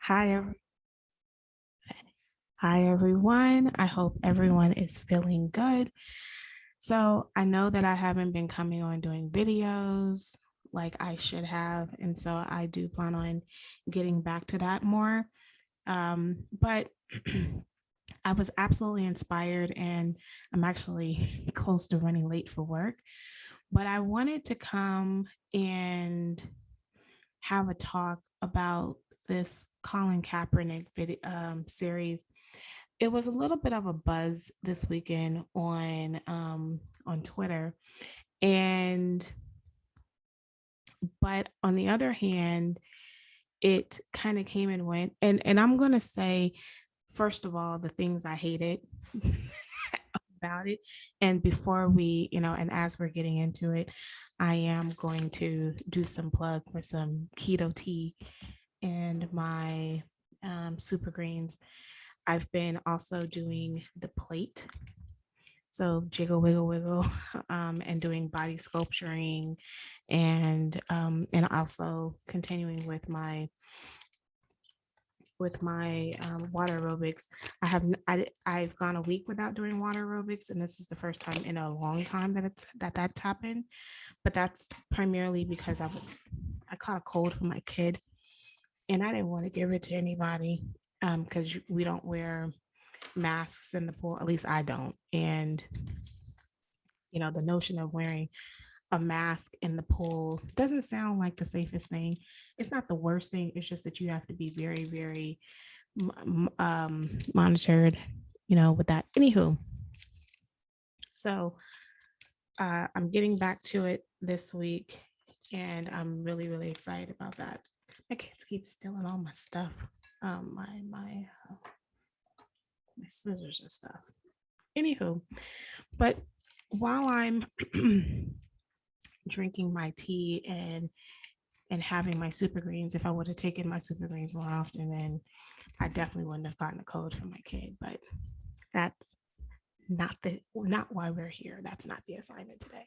Hi, hi everyone. I hope everyone is feeling good. So, I know that I haven't been coming on doing videos like I should have, and so I do plan on getting back to that more. But I was absolutely inspired, and I'm actually close to running late for work. But I wanted to come and have a talk about this Colin Kaepernick series. It was a little bit of a buzz this weekend on Twitter, and but on the other hand, it kind of came and went. And I'm gonna say, first of all, the things I hated about it, and before we, and as we're getting into it, I am going to do some plug for some keto tea and my super greens. I've been also doing the plate. So jiggle, wiggle, wiggle, and doing body sculpturing, and also continuing with my water aerobics. I've gone a week without doing water aerobics, and this is the first time in a long time that's happened. But that's primarily because I caught a cold from my kid, and I didn't want to give it to anybody because we don't wear masks in the pool. At least I don't. And the notion of wearing a mask in the pool doesn't sound like the safest thing. It's not the worst thing. It's just that you have to be very, very monitored, with that. Anywho, so I'm getting back to it this week, and I'm really, really excited about that. My kids keep stealing all my stuff, my scissors and stuff. Anywho, but while I'm drinking my tea and having my super greens, if I would have taken my super greens more often, then I definitely wouldn't have gotten a cold from my kid. But that's not why we're here. That's not the assignment today.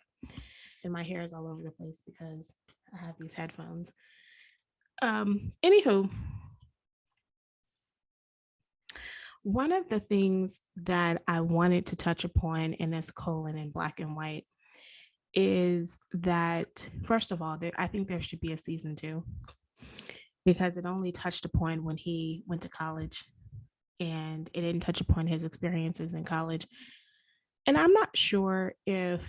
And my hair is all over the place because I have these headphones. Anywho, one of the things that I wanted to touch upon in this Colin in black and white is that, first of all, I think there should be a season two, because it only touched upon when he went to college, and it didn't touch upon his experiences in college. And I'm not sure if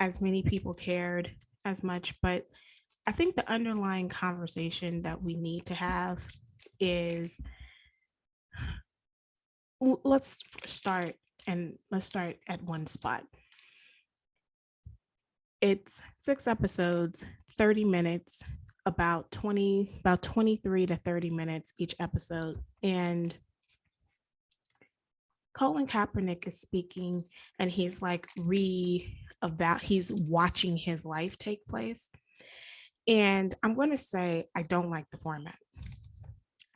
as many people cared as much, but I think the underlying conversation that we need to have is, let's let's start at one spot. It's 6 episodes, 30 minutes, about 23 to 30 minutes each episode. And Colin Kaepernick is speaking, and he's like he's watching his life take place. And I'm going to say, I don't like the format.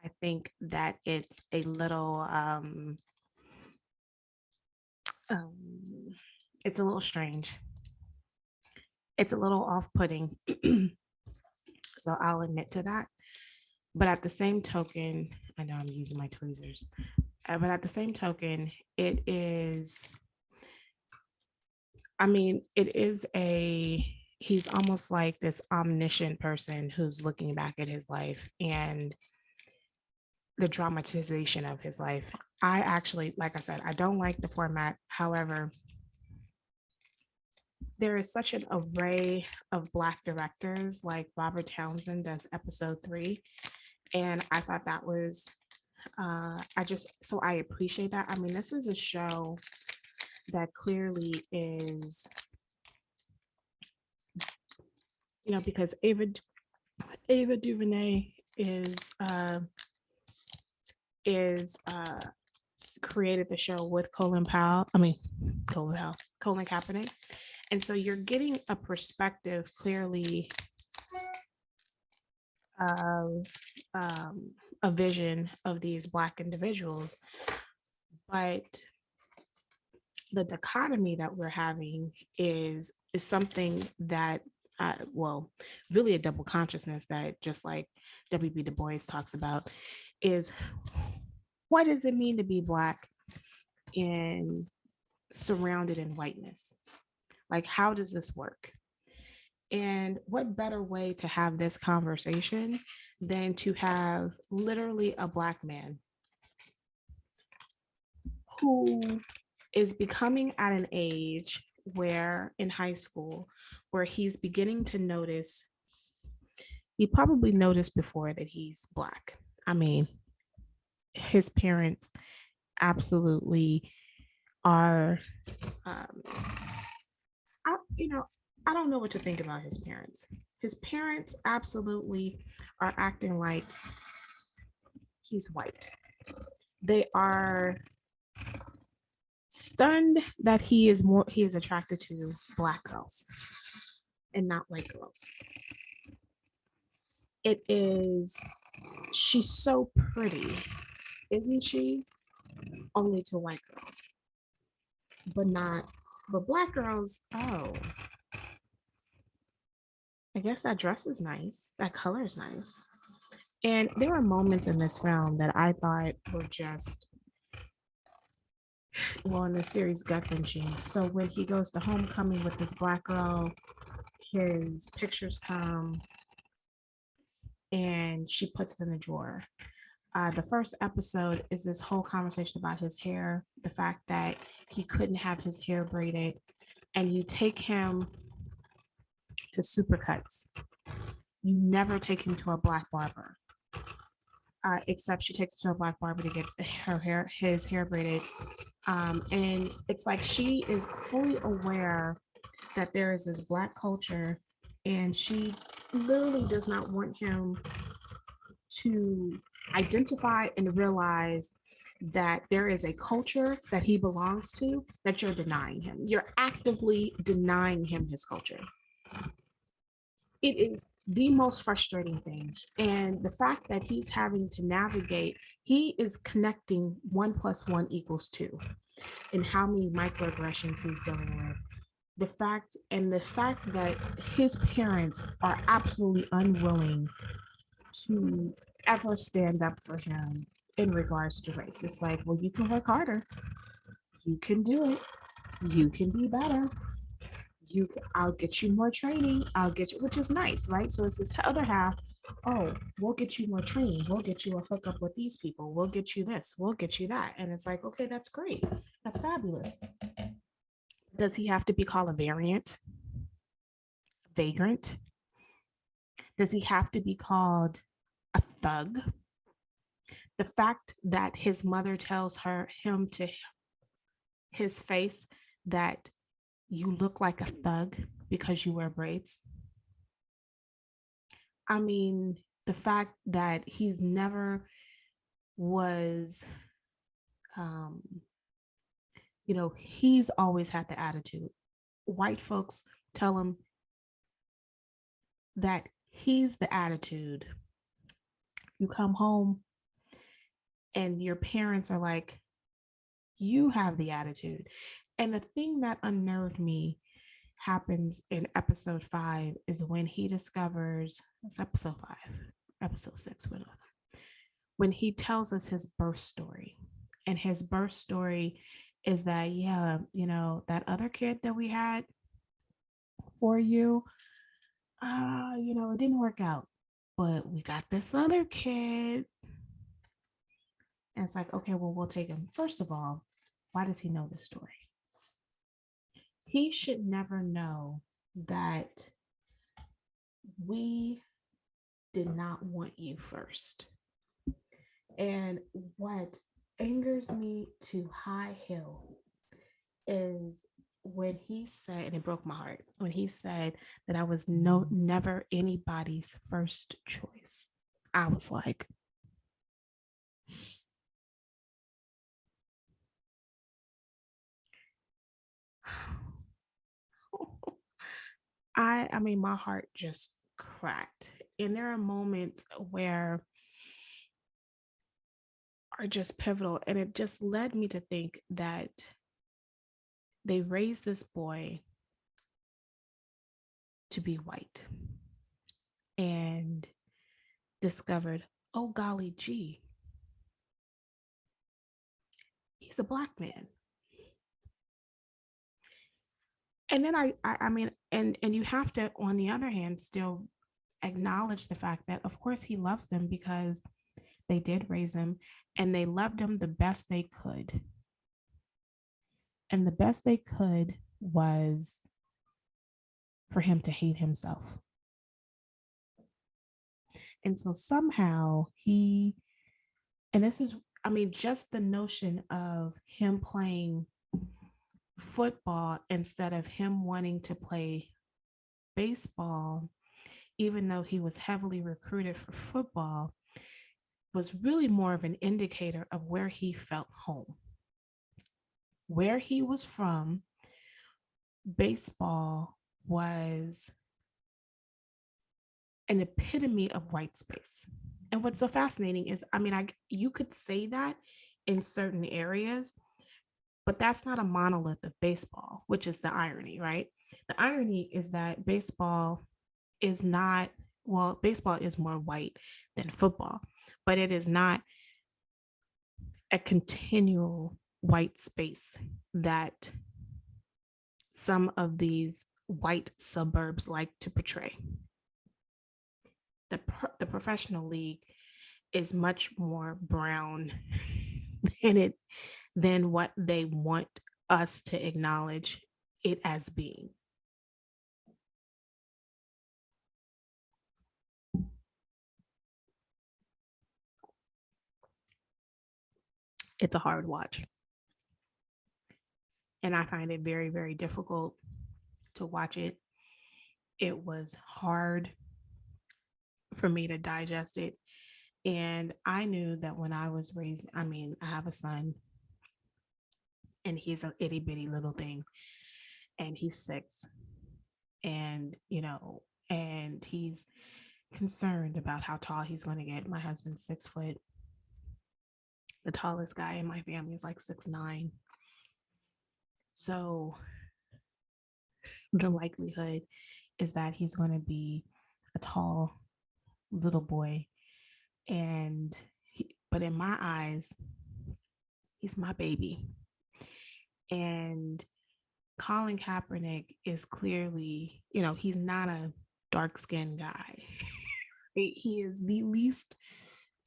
I think that um, it's a little strange. It's a little off-putting. So I'll admit to that. But at the same token, I know I'm using my tweezers, but at the same token, he's almost like this omniscient person who's looking back at his life and the dramatization of his life. I actually, like I said, I don't like the format. However, there is such an array of Black directors, like Robert Townsend does episode 3. And I thought that was, so I appreciate that. I mean, this is a show that clearly is, because Ava DuVernay is created the show with Colin Kaepernick. And so you're getting a perspective clearly of a vision of these Black individuals. But the dichotomy that we're having is something that well, really a double consciousness that just like W.B. Du Bois talks about is what does it mean to be Black and surrounded in whiteness? Like, how does this work? And what better way to have this conversation than to have literally a Black man who is becoming at an age where in high school where he's beginning to notice, he probably noticed before that he's Black. I mean, his parents absolutely are, um, you know, I don't know what to think about his parents. His parents absolutely are acting like he's white. They are stunned that he is attracted to Black girls and not white girls. It is, she's so pretty, isn't she? Only to white girls, but not, but Black girls, oh, I guess that dress is nice. That color is nice. And there were moments in this film that I thought were just, well, in the series, gut wrenching. So when he goes to homecoming with this Black girl, his pictures come and she puts it in the drawer. The first episode is this whole conversation about his hair, the fact that he couldn't have his hair braided, and you take him to Supercuts. You never take him to a Black barber, except she takes him to a Black barber to get his hair braided. And it's like she is fully aware that there is this Black culture, and she literally does not want him to identify and realize that there is a culture that he belongs to that you're denying him. You're actively denying him his culture. It is the most frustrating thing. And the fact that he's having to navigate, he is connecting 1 + 1 = 2 and how many microaggressions he's dealing with. The fact that his parents are absolutely unwilling to ever stand up for him in regards to race. It's like, well, you can work harder. You can do it. You can be better. I'll get you more training. I'll get you, which is nice, right? So it's this other half. Oh, we'll get you more training. We'll get you a hookup with these people. We'll get you this. We'll get you that. And it's like, okay, that's great. That's fabulous. Does he have to be called a variant? Vagrant? Does he have to be called a thug? The fact that his mother tells him to his face that you look like a thug because you wear braids. I mean, the fact that he's never was, um, he's always had the attitude. White folks tell him that he's the attitude. You come home and your parents are like, you have the attitude. And the thing that unnerved me happens in episode 5 is when he discovers, it's episode 5, episode 6, whatever, when he tells us his birth story. And his birth story is that, yeah, that other kid that we had for you, it didn't work out, but we got this other kid. And it's like, okay, well, we'll take him. First of all, why does he know this story? He should never know that we did not want you first. And what angers me to high hill is when he said, and it broke my heart, when he said that I was never anybody's first choice. I was like, I mean, my heart just cracked. And there are moments where are just pivotal. And it just led me to think that they raised this boy to be white and discovered, oh golly gee, he's a black man. And then I mean, and you have to, on the other hand, still acknowledge the fact that of course he loves them because they did raise him and they loved him the best they could. And the best they could was for him to hate himself. And so somehow he, and this is, I mean, just the notion of him playing football instead of him wanting to play baseball, even though he was heavily recruited for football, was really more of an indicator of where he felt home. Where he was from, baseball was an epitome of white space. And what's so fascinating is, I mean, you could say that in certain areas, but that's not a monolith of baseball, which is the irony, right? The irony is that baseball is not, well, baseball is more white than football, but it is not a continual white space that some of these white suburbs like to portray. The professional league is much more brown than what they want us to acknowledge it as being. It's a hard watch. And I find it very, very difficult to watch it. It was hard for me to digest it. And I knew that when I was raised, I mean, I have a son and he's an itty bitty little thing and he's 6. And, you know, and he's concerned about how tall he's going to get. My husband's 6 foot. The tallest guy in my family is like 6'9". So the likelihood is that he's going to be a tall little boy. And but in my eyes, he's my baby. And Colin Kaepernick is clearly, you know, he's not a dark-skinned guy. He is the least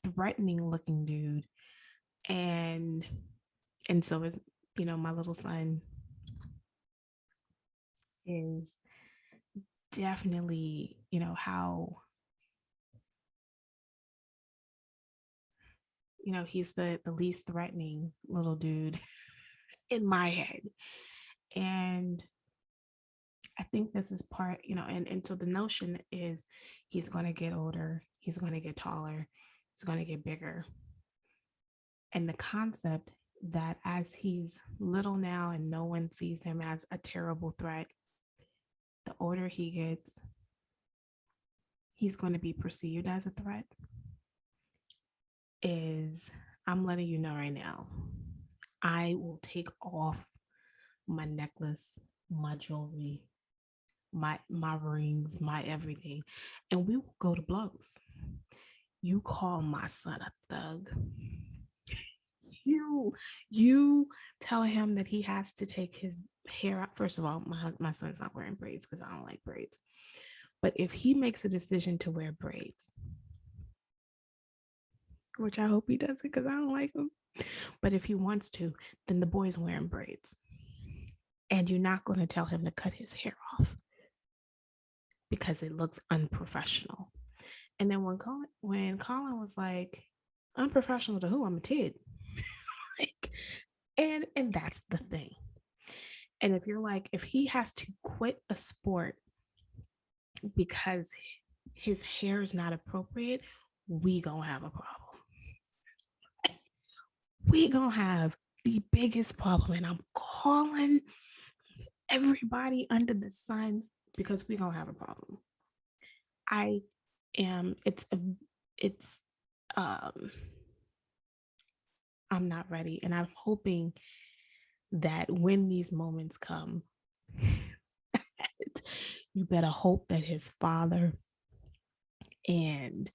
threatening looking dude. And so is, you know, my little son is definitely, you know, how, you know, he's the least threatening little dude in my head. And I think this is part, you know, and so the notion is he's going to get older, he's going to get taller, he's going to get bigger. And the concept that as he's little now and no one sees him as a terrible threat, the older he gets, he's going to be perceived as a threat, is, I'm letting you know right now, I will take off my necklace, my jewelry, my rings, my everything, and we will go to blows. You call my son a thug. You tell him that he has to take his hair out. First of all, my son's not wearing braids because I don't like braids. But if he makes a decision to wear braids, which I hope he doesn't because I don't like them, but if he wants to, then the boy's wearing braids. And you're not going to tell him to cut his hair off because it looks unprofessional. And then when Colin was like, unprofessional to who? I'm a kid. Like, and that's the thing. And if you're like, if he has to quit a sport because his hair is not appropriate, we gonna have a problem. We gonna have the biggest problem. And I'm calling everybody under the sun because we gonna have a problem. I am, it's I'm not ready. And I'm hoping that when these moments come, You better hope that his father and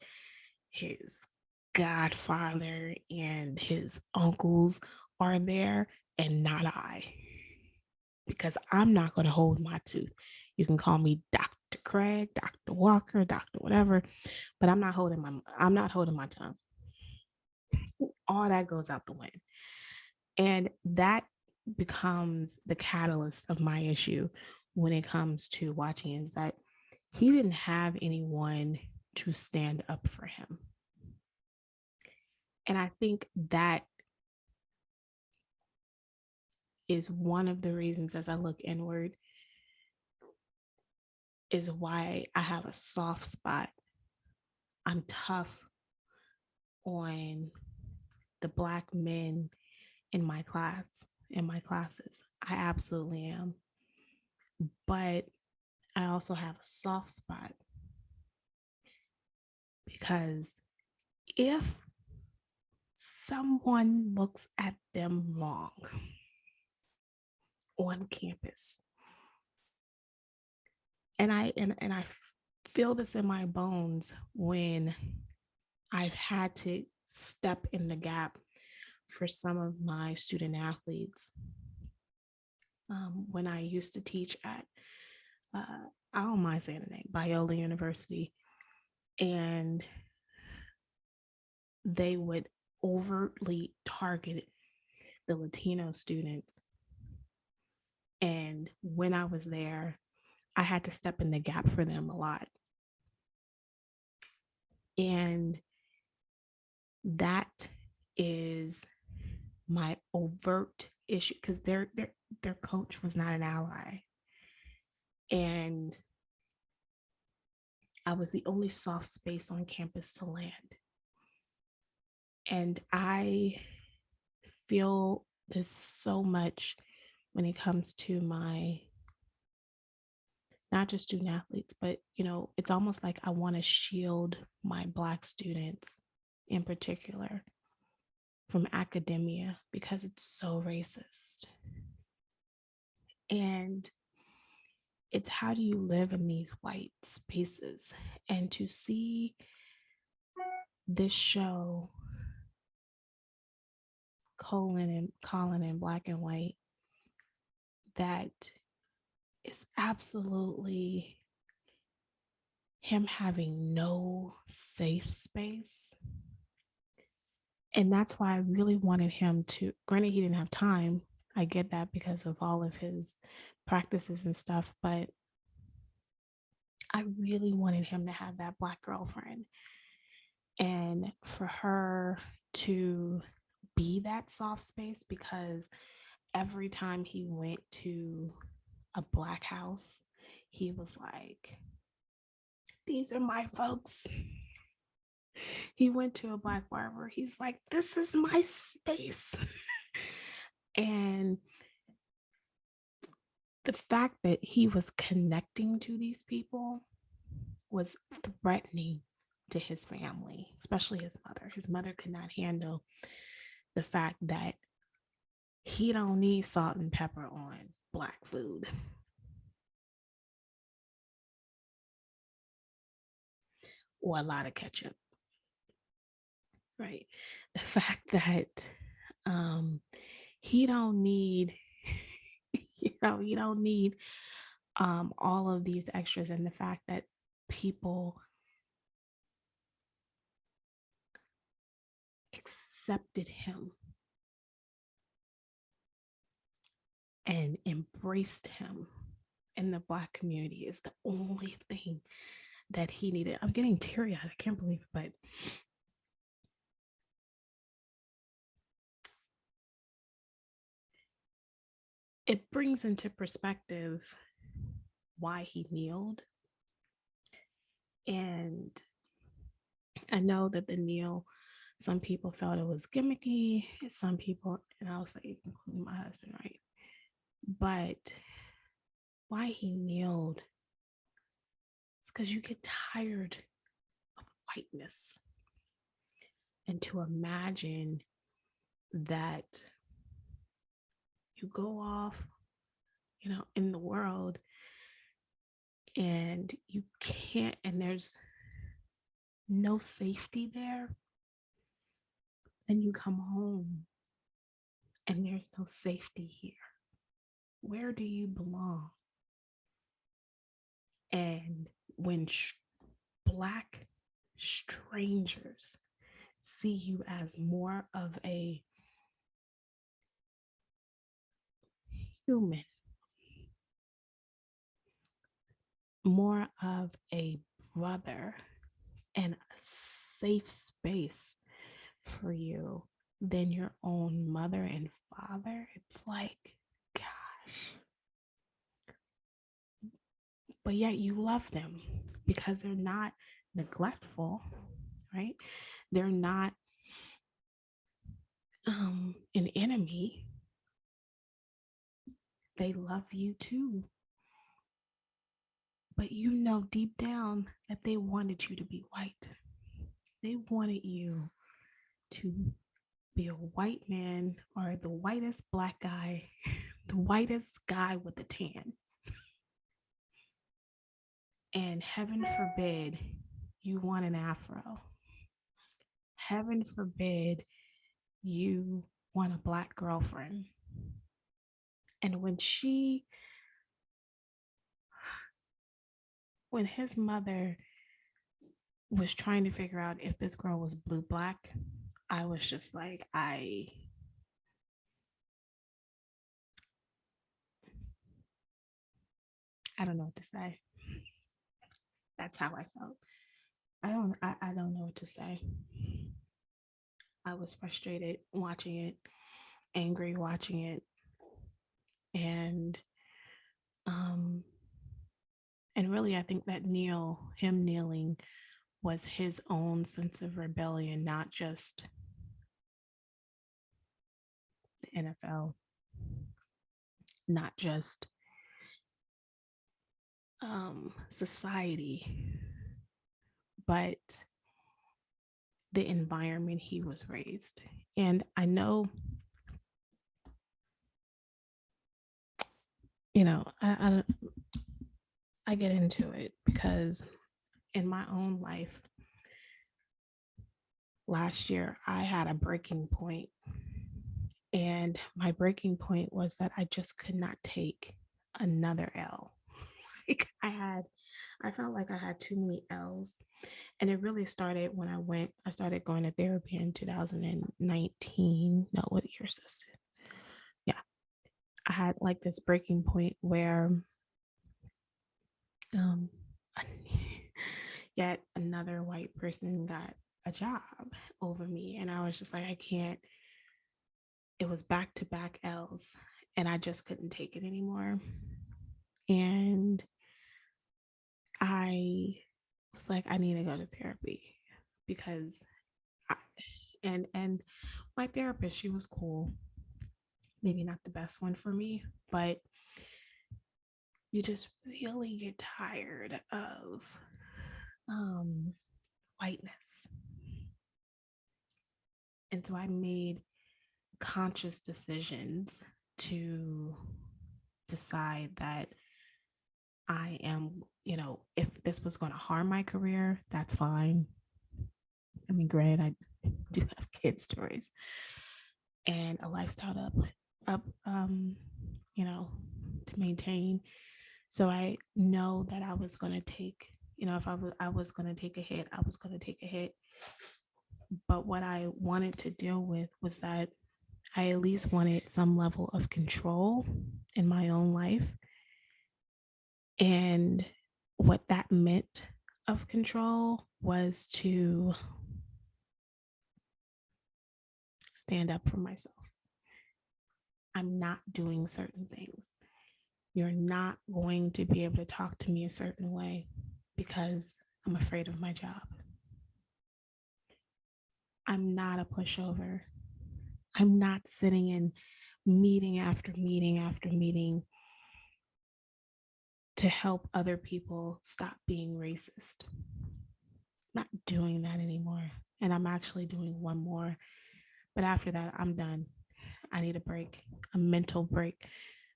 his godfather and his uncles are there and not I, because I'm not going to hold my tooth. You can call me Dr. Craig, Dr. Walker, Dr. whatever, but I'm not holding my tongue. All that goes out the wind. And that becomes the catalyst of my issue when it comes to watching, is that he didn't have anyone to stand up for him. And I think that is one of the reasons, as I look inward, is why I have a soft spot. I'm tough on the Black men in my classes. I absolutely am. But I also have a soft spot because if someone looks at them wrong on campus, and I feel this in my bones when I've had to step in the gap for some of my student athletes. When I used to teach at, I don't mind saying the name, Biola University, and they would overtly target the Latino students. And when I was there, I had to step in the gap for them a lot. And that is my overt issue, because their coach was not an ally. And I was the only soft space on campus to land. And I feel this so much when it comes to my, not just student athletes, but it's almost like I want to shield my Black students in particular from academia because it's so racist. And it's, how do you live in these white spaces? And to see this show, Colin in Black and White, that is absolutely him having no safe space. And that's why I really wanted him to, granted, he didn't have time. I get that because of all of his practices and stuff, but I really wanted him to have that Black girlfriend and for her to be that soft space, because every time he went to a Black house, he was like, these are my folks. He went to a Black barber. He's like, this is my space. And the fact that he was connecting to these people was threatening to his family, especially his mother. His mother could not handle the fact that he don't need salt and pepper on Black food. Or a lot of ketchup. Right. The fact that he don't need you don't need all of these extras, and the fact that people accepted him and embraced him in the Black community is the only thing that he needed. I'm getting teary eyed. I can't believe it, but it brings into perspective why he kneeled. And I know that the kneel, some people felt it was gimmicky, some people, and I was like, including my husband, right? But why he kneeled is because you get tired of whiteness. And to imagine that you go off, in the world and you can't, and there's no safety there, then you come home and there's no safety here. Where do you belong? And when Black strangers see you as more of a human, more of a brother, and a safe space for you than your own mother and father, it's like, gosh. But yet you love them because they're not neglectful, right? They're not an enemy. They love you too. But you know deep down that they wanted you to be white. They wanted you to be a white man or the whitest Black guy, the whitest guy with a tan. And heaven forbid you want an afro. Heaven forbid you want a Black girlfriend. And when his mother was trying to figure out if this girl was blue black, I was just like, I don't know what to say. That's how I felt. I don't know what to say. I was frustrated watching it, angry watching it, and um and really I think that him kneeling was his own sense of rebellion, not just the NFL, not just society, but the environment he was raised. And I know, you know, I get into it because in my own life, last year, I had a breaking point. And my breaking point was that I just could not take another L. Like I felt like I had too many L's. And it really started when I started going to therapy in 2019. No, what year is this? Yeah. I had like this breaking point where um yet another white person got a job over me. And I was just like, I can't, it was back to back L's and I just couldn't take it anymore. And I was like, I need to go to therapy because I, and my therapist, she was cool. Maybe not the best one for me, but you just really get tired of whiteness. And so I made conscious decisions to decide that I am, if this was going to harm my career, that's fine. I mean, granted, I do have kid stories and a lifestyle up, to maintain. So I know that I was going to take, if I was going to take a hit, I was going to take a hit. But what I wanted to deal with was that I at least wanted some level of control in my own life. And what that meant of control was to stand up for myself. I'm not doing certain things. You're not going to be able to talk to me a certain way because I'm afraid of my job. I'm not a pushover. I'm not sitting in meeting after meeting after meeting to help other people stop being racist. I'm not doing that anymore. And I'm actually doing one more. But after that, I'm done. I need a break, a mental break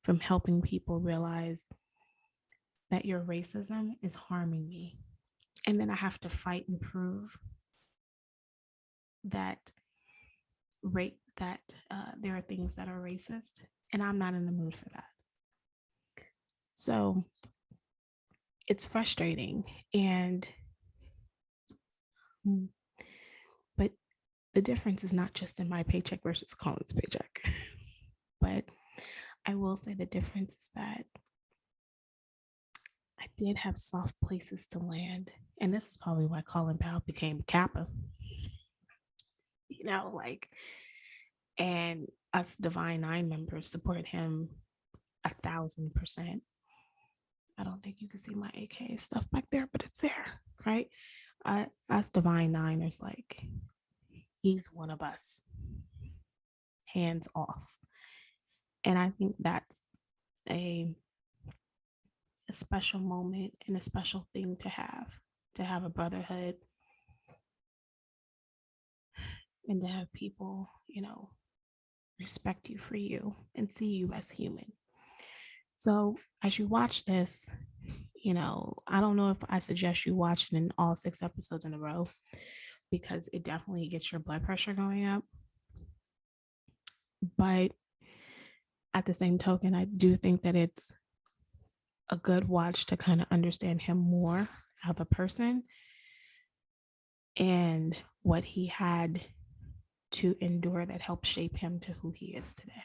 from helping people realize that your racism is harming me. And then I have to fight and prove that there are things that are racist, and I'm not in the mood for that. So it's frustrating, and but the difference is not just in my paycheck versus Colin's paycheck. But I will say the difference is that I did have soft places to land. And this is probably why Colin Powell became Kappa, like, and us Divine Nine members support him 1,000%. I don't think you can see my AK stuff back there, but it's there, right? Us Divine Niners, like, he's one of us, hands off. And I think that's a, a special moment and a special thing to have a brotherhood and to have people, respect you for you and see you as human. So as you watch this, I don't know if I suggest you watching in all 6 episodes in a row because it definitely gets your blood pressure going up. But at the same token, I do think that it's a good watch to kind of understand him more of a person and what he had to endure that helped shape him to who he is today.